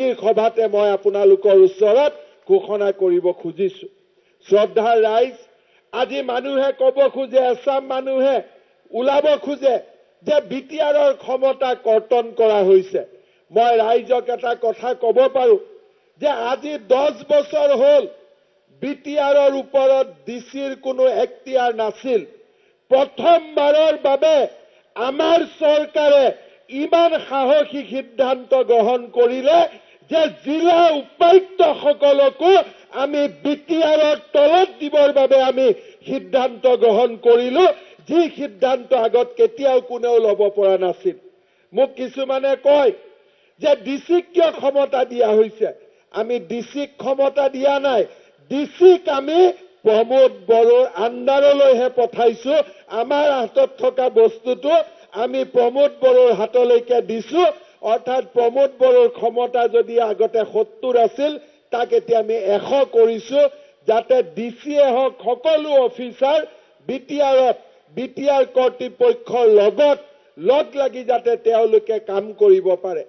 আজিৰ সভাতে মই আপোনালোকৰ ওচৰত ঘোষণা কৰিব খুজিছো। শ্ৰদ্ধাৰ ৰাইজ, আজি মানুহে ক'ব খোজে, এছাম মানুহে ওলাব খোজে যে বিটিআৰৰ ক্ষমতা কৰ্তন কৰা হৈছে। মই ৰাইজক এটা কথা ক'ব পাৰো যে আজি 10 বছৰ হ'ল বিটিআৰৰ ওপৰত ডিচিৰ কোনো এখতিয়াৰ নাছিল। প্ৰথমবাৰৰ বাবে আমাৰ চৰকাৰে ইমান সাহসী সিদ্ধান্ত গ্ৰহণ কৰিলে যে জিলা উপায়ুক্তসকলকো আমি বিটিআৰৰ তলত দিবৰ বাবে আমি সিদ্ধান্ত গ্ৰহণ কৰিলো, যি সিদ্ধান্ত আগত কেতিয়াও কোনেও ল'ব পৰা নাছিল। মোক কিছুমানে কয় যে ডিচিক কিয় ক্ষমতা দিয়া হৈছে। আমি ডিচিক ক্ষমতা দিয়া নাই, ডিচিক আমি প্ৰমোদ বড়োৰ আণ্ডাৰলৈহে পঠাইছো। আমাৰ হাতত থকা বস্তুটো আমি প্ৰমোদ বড়োৰ হাতলৈকে দিছো। অৰ্থাৎ প্ৰমোদ বড়োৰ ক্ষমতা যদি আগতে 70 আছিল, তাক এতিয়া আমি 100 কৰিছো, যাতে ডিচিয়ে হওক সকলো অফিচাৰ বিটিআৰ কৰ্তৃপক্ষৰ লগত লগ লাগি যাতে তেওঁলোকে কাম কৰিব পাৰে।